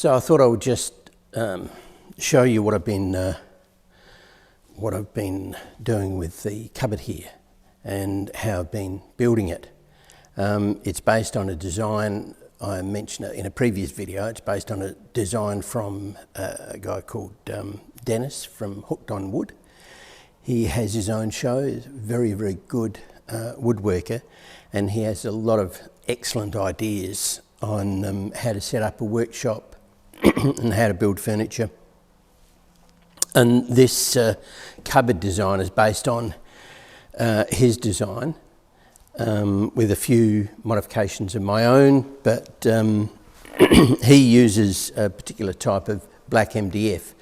So I thought I would just show you what I've been doing with the cupboard here and how I've been building it. It's based on a design I mentioned in a previous video. It's based on a design from a guy called Dennis from Hooked on Wood. He has his own show. He's a very, very good woodworker, and he has a lot of excellent ideas on how to set up a workshop and how to build furniture. And this cupboard design is based on his design with a few modifications of my own, but he uses a particular type of black MDF,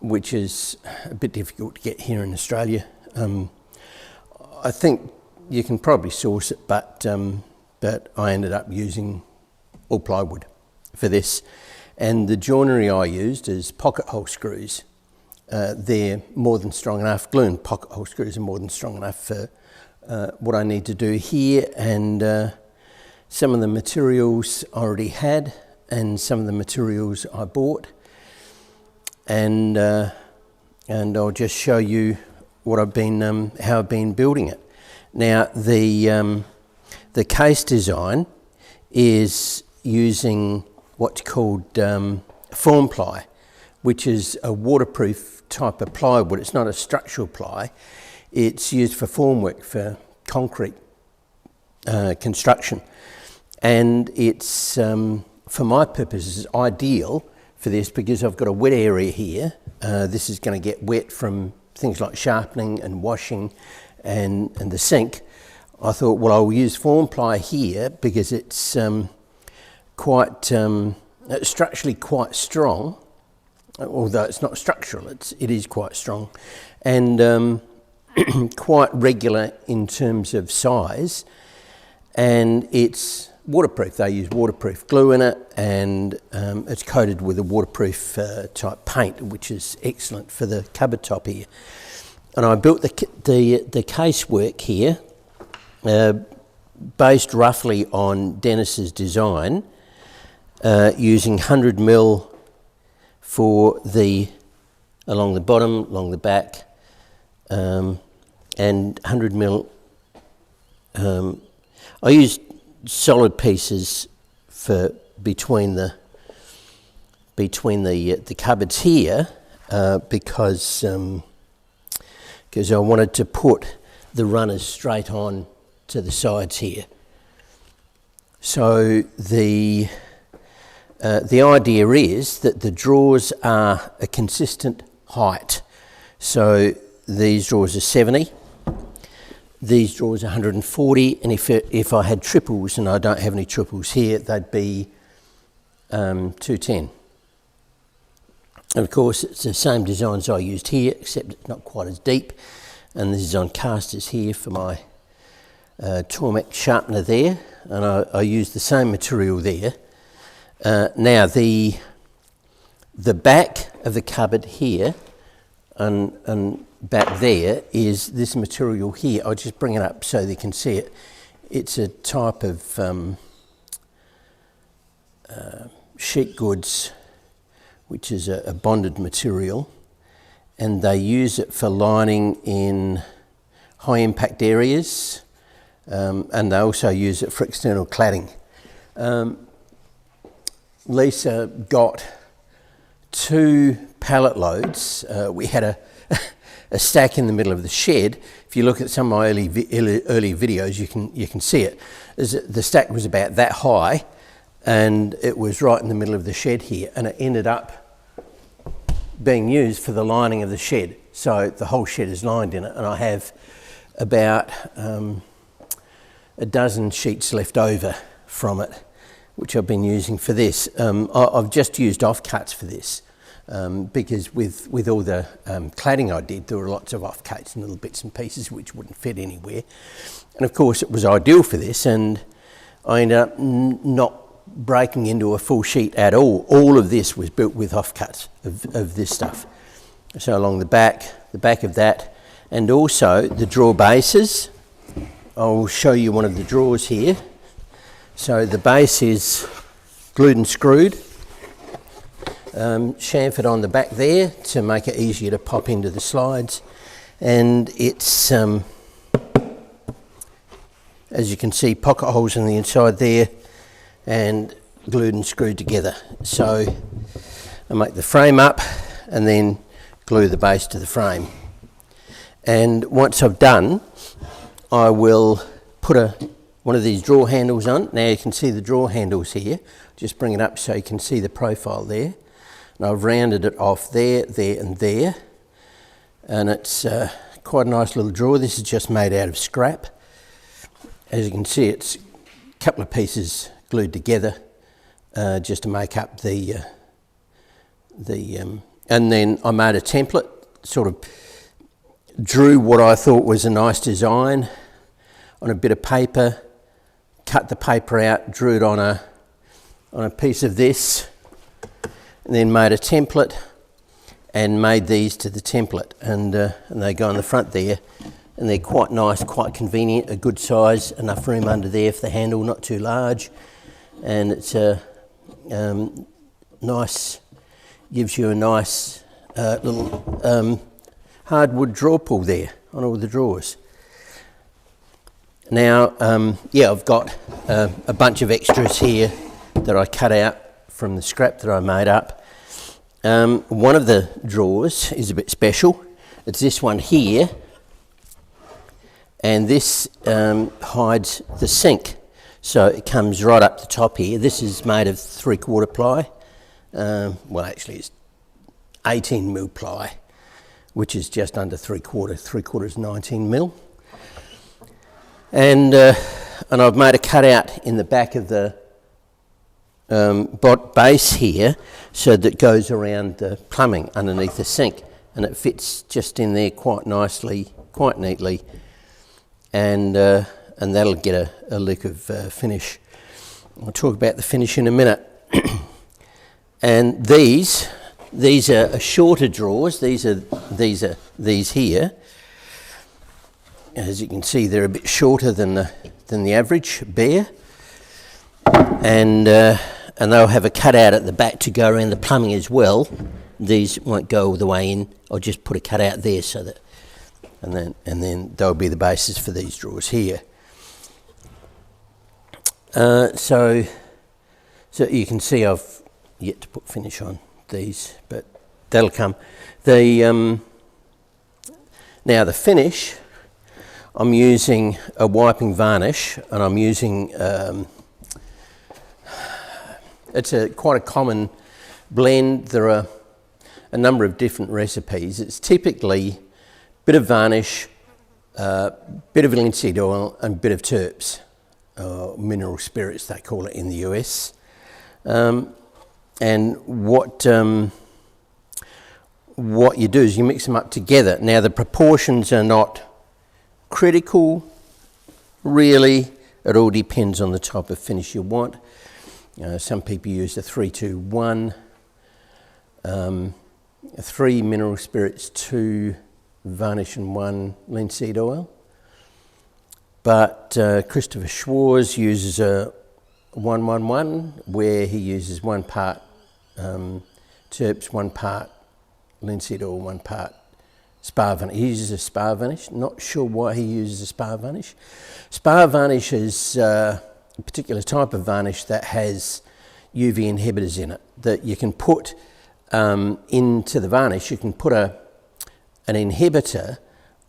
which is a bit difficult to get here in Australia. I think you can probably source it, but I ended up using all plywood for this. And the joinery I used is pocket hole screws. They're more than strong enough. Glue and pocket hole screws are more than strong enough for what I need to do here. And some of the materials I already had, and some of the materials I bought. And I'll just show you what I've been, how I've been building it. Now the case design is using what's called form ply, which is a waterproof type of plywood. It's not a structural ply. It's used for formwork, for concrete construction. And it's, for my purposes, ideal for this because I've got a wet area here. This is going to get wet from things like sharpening and washing and the sink. I thought, well, I'll use form ply here because it's structurally quite strong, although it's not structural, it is quite strong, and quite regular in terms of size, and it's waterproof. They use waterproof glue in it, and it's coated with a waterproof type paint, which is excellent for the cupboard top here. And I built the casework here based roughly on Dennis's design, using 100mm for along the bottom, along the back, and 100mm. I used solid pieces for between the cupboards here because I wanted to put the runners straight on to the sides here. So the idea is that the drawers are a consistent height. So these drawers are 70, these drawers are 140, and if I had triples, and I don't have any triples here, they'd be 210. And of course it's the same designs I used here, except it's not quite as deep. And this is on casters here for my Tormek sharpener there, and I used the same material there. Now the back of the cupboard here and back there is this material here. I'll just bring it up so they can see it. It's a type of sheet goods, which is a bonded material, and they use it for lining in high impact areas, and they also use it for external cladding. Lisa got 2 pallet loads. We had a stack in the middle of the shed. If you look at some of my early videos, you can see it. The stack was about that high, and it was right in the middle of the shed here, and it ended up being used for the lining of the shed. So the whole shed is lined in it, and I have about a dozen sheets left over from it, which I've been using for this. I've just used offcuts for this because with all the cladding I did, there were lots of offcuts and little bits and pieces which wouldn't fit anywhere. And of course it was ideal for this, and I ended up not breaking into a full sheet at all. All of this was built with offcuts of this stuff. So along the back of that, and also the drawer bases. I'll show you one of the drawers here. So the base is glued and screwed, chamfered on the back there to make it easier to pop into the slides, and it's as you can see, pocket holes in the inside there and glued and screwed together. So I make the frame up and then glue the base to the frame. And once I've done, I will put one of these drawer handles on. Now you can see the drawer handles here. Just bring it up so you can see the profile there. And I've rounded it off there, there and there. And it's quite a nice little drawer. This is just made out of scrap. As you can see, it's a couple of pieces glued together just to make up and then I made a template, sort of drew what I thought was a nice design on a bit of paper, cut the paper out, drew it on a piece of this, and then made a template and made these to the template, and they go on the front there, and they're quite nice, quite convenient, a good size, enough room under there for the handle, not too large, and it's a nice, gives you a nice little hardwood drawer pull there on all the drawers. Now, I've got a bunch of extras here that I cut out from the scrap that I made up. One of the drawers is a bit special. It's this one here, and this hides the sink. So it comes right up the top here. This is made of 3/4 ply. Well, actually it's 18mm ply, which is just under 3/4. 3/4 is 19mm. And I've made a cutout in the back of the base here, so that it goes around the plumbing underneath the sink, and it fits just in there quite nicely, quite neatly, and that'll get a lick of finish. I'll talk about the finish in a minute. And these are shorter drawers. These here. As you can see, they're a bit shorter than the average bear, and they'll have a cutout at the back to go around the plumbing as well. These won't go all the way in. I'll just put a cutout there so that, and then they'll be the basis for these drawers here. So you can see I've yet to put finish on these, but that'll come. Now the finish, I'm using a wiping varnish, and I'm using it's quite a common blend. There are a number of different recipes. It's typically a bit of varnish, bit of linseed oil, and a bit of terps, mineral spirits they call it in the US. And what you do is you mix them up together. Now the proportions are not critical, really. It all depends on the type of finish you want. Some people use a 3-2-1, 3 mineral spirits, 2 varnish and 1 linseed oil. But Christopher Schwarz uses a 1-1-1, where he uses 1 part terps, 1 part linseed oil, 1 part spar varnish. He uses a spar varnish. Not sure why he uses a spar varnish. Spar varnish is a particular type of varnish that has UV inhibitors in it that you can put into the varnish. You can put an inhibitor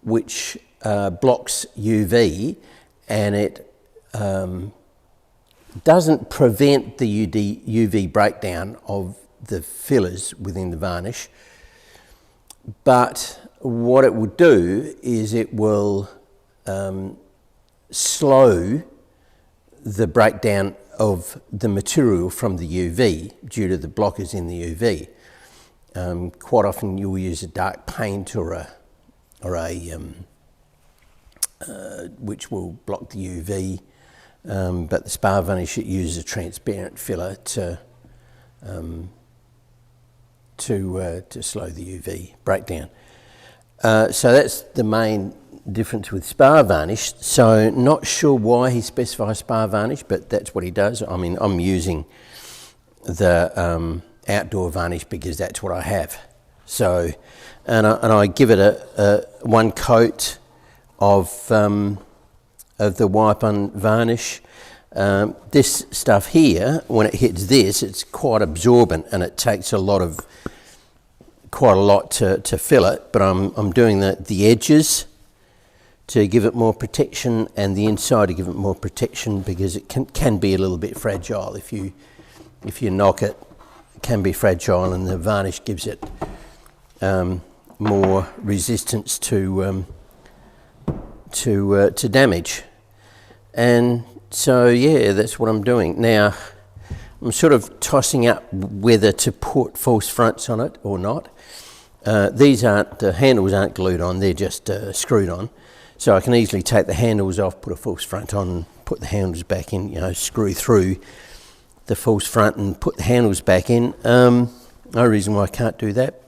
which blocks UV, and it doesn't prevent the UV breakdown of the fillers within the varnish, but what it will do is it will slow the breakdown of the material from the UV due to the blockers in the UV. Quite often you'll use a dark paint or a which will block the UV, but the spar varnish, it uses a transparent filler to slow the UV breakdown. So that's the main difference with spar varnish. So not sure why he specifies spar varnish, but that's what he does. I mean, I'm using the outdoor varnish because that's what I have. So, and I give it a one coat of the wipe-on varnish. This stuff here, when it hits this, it's quite absorbent and it takes quite a lot to fill it. But I'm doing the edges to give it more protection and the inside to give it more protection because it can be a little bit fragile. If you knock it, it can be fragile, and the varnish gives it more resistance to damage. And so yeah, that's what I'm doing now. I'm sort of tossing up whether to put false fronts on it or not. The handles aren't glued on, they're just screwed on. So I can easily take the handles off, put a false front on, put the handles back in, screw through the false front and put the handles back in. No reason why I can't do that.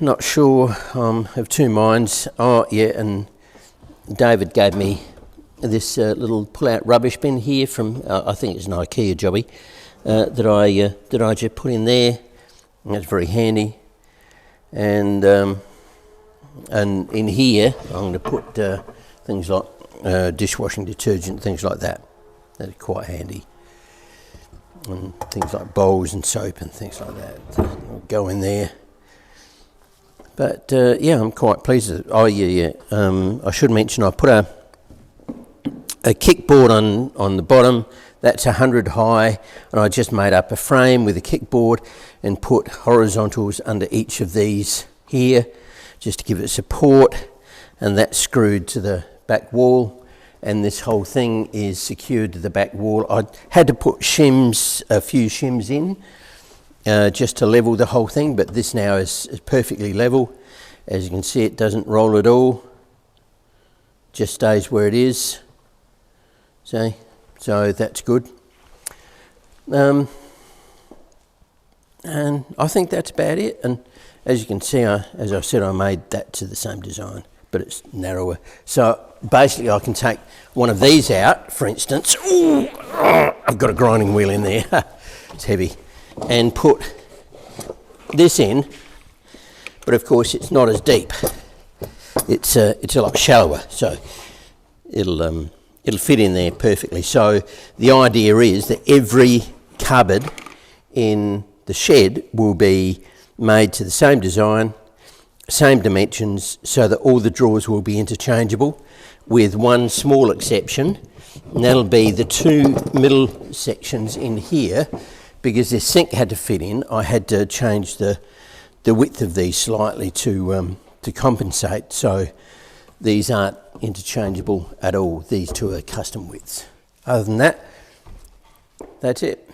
Not sure, have two minds. Oh yeah, and David gave me this little pull-out rubbish bin here from, I think it's an IKEA jobby, that I just put in there. And that's very handy. And in here, I'm going to put things like dishwashing detergent, things like that. That are quite handy. And things like bowls and soap and things like that will go in there. But yeah, I'm quite pleased with it. Oh yeah. I should mention I put a kickboard on the bottom. That's 100 high, and I just made up a frame with a kickboard and put horizontals under each of these here, just to give it support, and that's screwed to the back wall, and this whole thing is secured to the back wall. I had to put a few shims in, just to level the whole thing, but this now is perfectly level. As you can see, it doesn't roll at all, just stays where it is. See? So that's good. And I think that's about it. And as you can see, as I said, I made that to the same design, but it's narrower. So basically I can take one of these out, for instance. Ooh, I've got a grinding wheel in there. It's heavy. And put this in, but of course it's not as deep. It's a lot shallower, so it'll fit in there perfectly. So the idea is that every cupboard in the shed will be made to the same design, same dimensions, so that all the drawers will be interchangeable, with one small exception, and that'll be the two middle sections in here. Because this sink had to fit in, I had to change the width of these slightly to compensate. So these aren't interchangeable at all. These two are custom widths. Other than that, that's it.